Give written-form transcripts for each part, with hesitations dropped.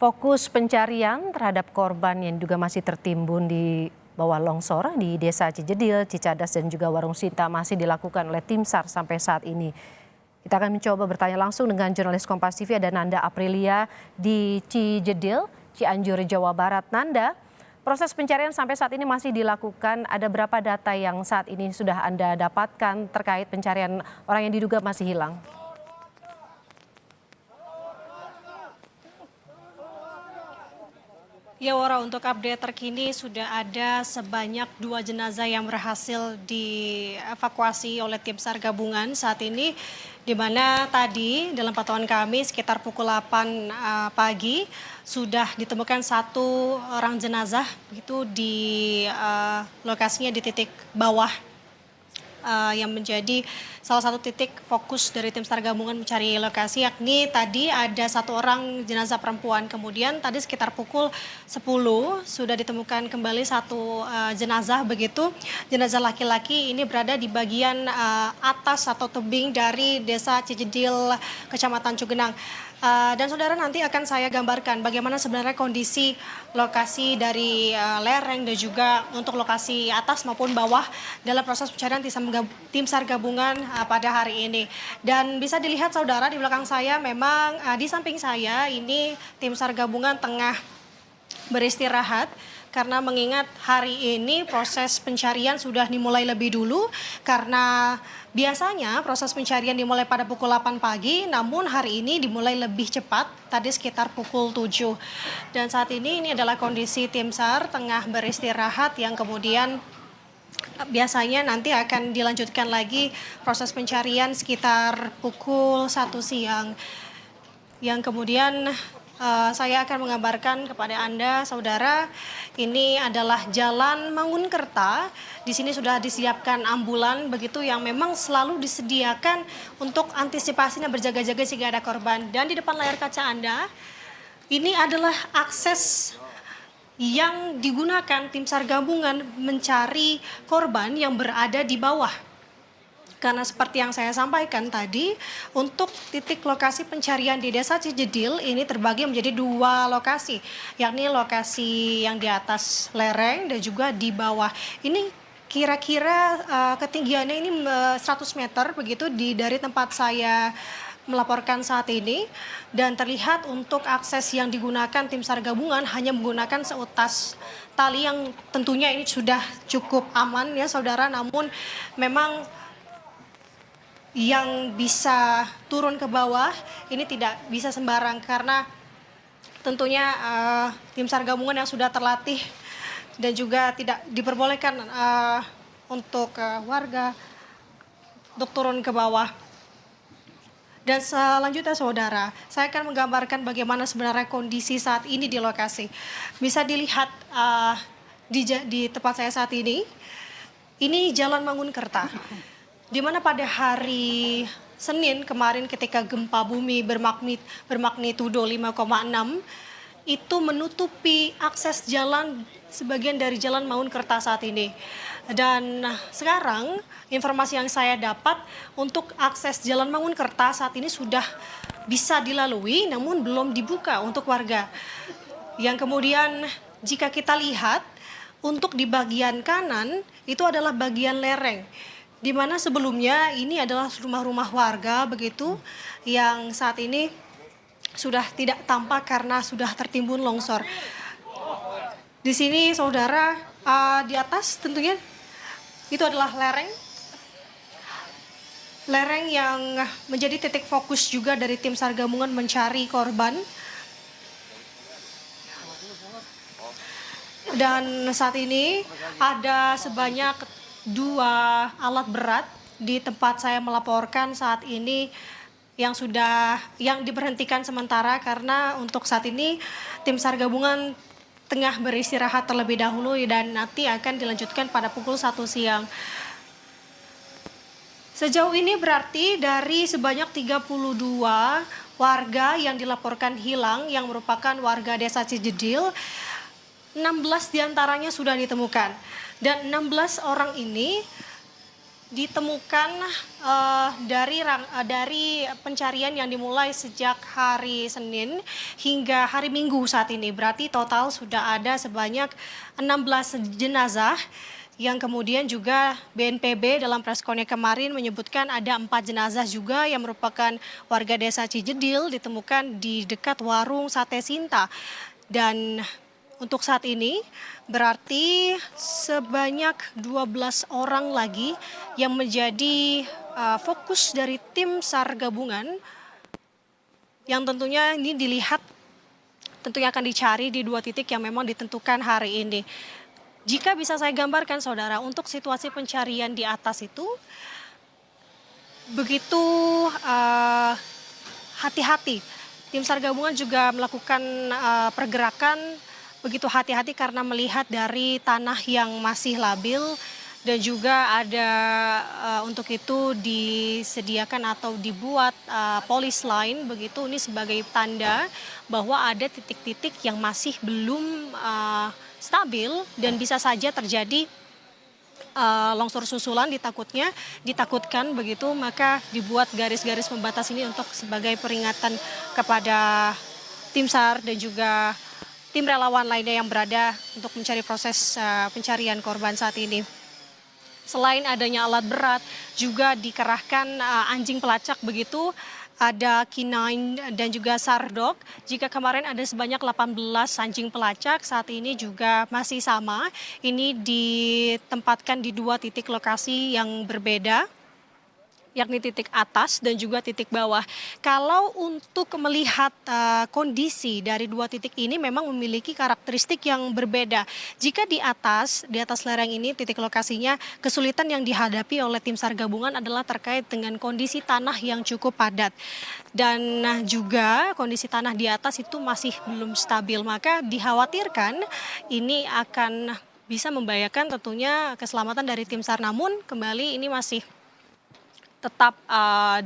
Fokus pencarian terhadap korban yang juga masih tertimbun di bawah longsor di Desa Cijedil, Cicadas dan juga Warung Sinta masih dilakukan oleh tim SAR sampai saat ini. Kita akan mencoba bertanya langsung dengan jurnalis Kompas TV ada Nanda Aprilia di Cijedil, Cianjur, Jawa Barat. Nanda, proses pencarian sampai saat ini masih dilakukan. Ada berapa data yang saat ini sudah Anda dapatkan terkait pencarian orang yang diduga masih hilang? Ya Wara, untuk update terkini sudah ada sebanyak 2 jenazah yang berhasil dievakuasi oleh tim SAR gabungan saat ini, di mana tadi dalam pantauan kami sekitar pukul 8 pagi sudah ditemukan satu orang jenazah begitu di lokasinya di titik bawah yang menjadi salah satu titik fokus dari tim SAR gabungan mencari lokasi, yakni tadi ada satu orang jenazah perempuan. Kemudian tadi sekitar pukul 10 sudah ditemukan kembali satu jenazah begitu. Jenazah laki-laki ini berada di bagian atas atau tebing dari Desa Cijedil, Kecamatan Cugenang. Dan saudara, nanti akan saya gambarkan bagaimana sebenarnya kondisi lokasi dari lereng dan juga untuk lokasi atas maupun bawah dalam proses pencarian tim SAR gabungan pada hari ini. Dan bisa dilihat saudara di belakang saya memang di samping saya ini tim SAR gabungan tengah beristirahat karena mengingat hari ini proses pencarian sudah dimulai lebih dulu karena biasanya proses pencarian dimulai pada pukul 8 pagi, namun hari ini dimulai lebih cepat, tadi sekitar pukul 7. Dan saat ini adalah kondisi tim SAR tengah beristirahat yang kemudian biasanya nanti akan dilanjutkan lagi proses pencarian sekitar pukul 1 siang. Yang kemudian saya akan mengabarkan kepada Anda, saudara, ini adalah Jalan Mangunkerta. Di sini sudah disiapkan ambulan begitu yang memang selalu disediakan untuk antisipasinya berjaga-jaga jika ada korban. Dan di depan layar kaca Anda, ini adalah akses yang digunakan tim SAR gabungan mencari korban yang berada di bawah. Karena seperti yang saya sampaikan tadi, untuk titik lokasi pencarian di Desa Cijedil ini terbagi menjadi 2 lokasi, yakni lokasi yang di atas lereng dan juga di bawah. Ini kira-kira ketinggiannya ini 100 meter begitu dari tempat saya melaporkan saat ini, dan terlihat untuk akses yang digunakan tim SAR gabungan hanya menggunakan seutas tali yang tentunya ini sudah cukup aman ya saudara, namun memang yang bisa turun ke bawah ini tidak bisa sembarang karena tentunya tim SAR gabungan yang sudah terlatih dan juga tidak diperbolehkan untuk warga untuk turun ke bawah. Dan selanjutnya saudara, saya akan menggambarkan bagaimana sebenarnya kondisi saat ini di lokasi. Bisa dilihat di tempat saya saat ini Jalan Mangunkerta, di mana pada hari Senin kemarin ketika gempa bumi bermagnitudo 5,6 itu menutupi akses jalan sebagian dari Jalan Mangunkerta saat ini. Dan sekarang informasi yang saya dapat untuk akses Jalan Mangunkerta saat ini sudah bisa dilalui namun belum dibuka untuk warga. Yang kemudian jika kita lihat untuk di bagian kanan itu adalah bagian lereng, di mana sebelumnya ini adalah rumah-rumah warga begitu yang saat ini sudah tidak tampak karena sudah tertimbun longsor. Di sini saudara, di atas tentunya itu adalah lereng yang menjadi titik fokus juga dari tim SAR gabungan mencari korban. Dan saat ini ada sebanyak 2 alat berat di tempat saya melaporkan saat ini yang diberhentikan sementara karena untuk saat ini tim SAR gabungan tengah beristirahat terlebih dahulu dan nanti akan dilanjutkan pada pukul 1 siang. Sejauh ini berarti dari sebanyak 32 warga yang dilaporkan hilang yang merupakan warga Desa Cijedil, 16 diantaranya sudah ditemukan. Dan 16 orang ini ditemukan dari pencarian yang dimulai sejak hari Senin hingga hari Minggu saat ini. Berarti total sudah ada sebanyak 16 jenazah yang kemudian juga BNPB dalam preskonnya kemarin menyebutkan ada 4 jenazah juga yang merupakan warga desa Cijedil ditemukan di dekat warung Sate Sinta. Dan untuk saat ini berarti sebanyak 12 orang lagi yang menjadi fokus dari tim SAR gabungan yang tentunya ini dilihat tentunya akan dicari di 2 titik yang memang ditentukan hari ini. Jika bisa saya gambarkan saudara, untuk situasi pencarian di atas itu begitu hati-hati. Tim SAR gabungan juga melakukan pergerakan begitu hati-hati karena melihat dari tanah yang masih labil dan juga ada untuk itu disediakan atau dibuat polis line begitu, ini sebagai tanda bahwa ada titik-titik yang masih belum stabil dan bisa saja terjadi longsor susulan ditakutkan begitu, maka dibuat garis-garis pembatas ini untuk sebagai peringatan kepada tim SAR dan juga tim relawan lainnya yang berada untuk mencari proses pencarian korban saat ini. Selain adanya alat berat, juga dikerahkan anjing pelacak begitu, ada K9 dan juga SAR-Dog. Jika kemarin ada sebanyak 18 anjing pelacak, saat ini juga masih sama. Ini ditempatkan di 2 titik lokasi yang berbeda, yakni titik atas dan juga titik bawah. Kalau untuk melihat kondisi dari 2 titik ini memang memiliki karakteristik yang berbeda. Jika di atas lereng ini titik lokasinya, kesulitan yang dihadapi oleh tim SAR gabungan adalah terkait dengan kondisi tanah yang cukup padat. Dan juga kondisi tanah di atas itu masih belum stabil, maka dikhawatirkan ini akan bisa membahayakan tentunya keselamatan dari tim SAR. Namun kembali ini masih tetap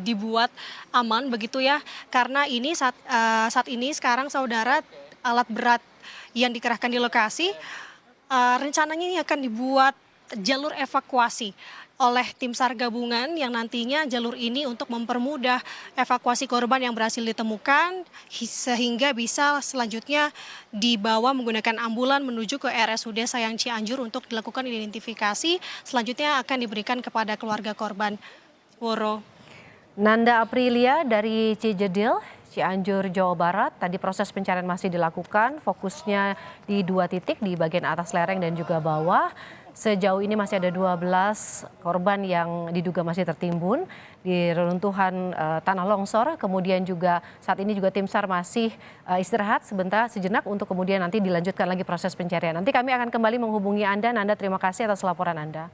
dibuat aman begitu ya, karena ini saat ini sekarang saudara alat berat yang dikerahkan di lokasi rencananya ini akan dibuat jalur evakuasi oleh tim SAR gabungan yang nantinya jalur ini untuk mempermudah evakuasi korban yang berhasil ditemukan sehingga bisa selanjutnya dibawa menggunakan ambulan menuju ke RSUD Sayang Cianjur untuk dilakukan identifikasi, selanjutnya akan diberikan kepada keluarga korban. Woro. Nanda Aprilia dari Cijedil, Cianjur, Jawa Barat. Tadi proses pencarian masih dilakukan, fokusnya di 2 titik di bagian atas lereng dan juga bawah. Sejauh ini masih ada 12 korban yang diduga masih tertimbun di reruntuhan tanah longsor. Kemudian juga saat ini juga tim SAR masih istirahat sejenak untuk kemudian nanti dilanjutkan lagi proses pencarian. Nanti kami akan kembali menghubungi Anda. Nanda, terima kasih atas laporan Anda.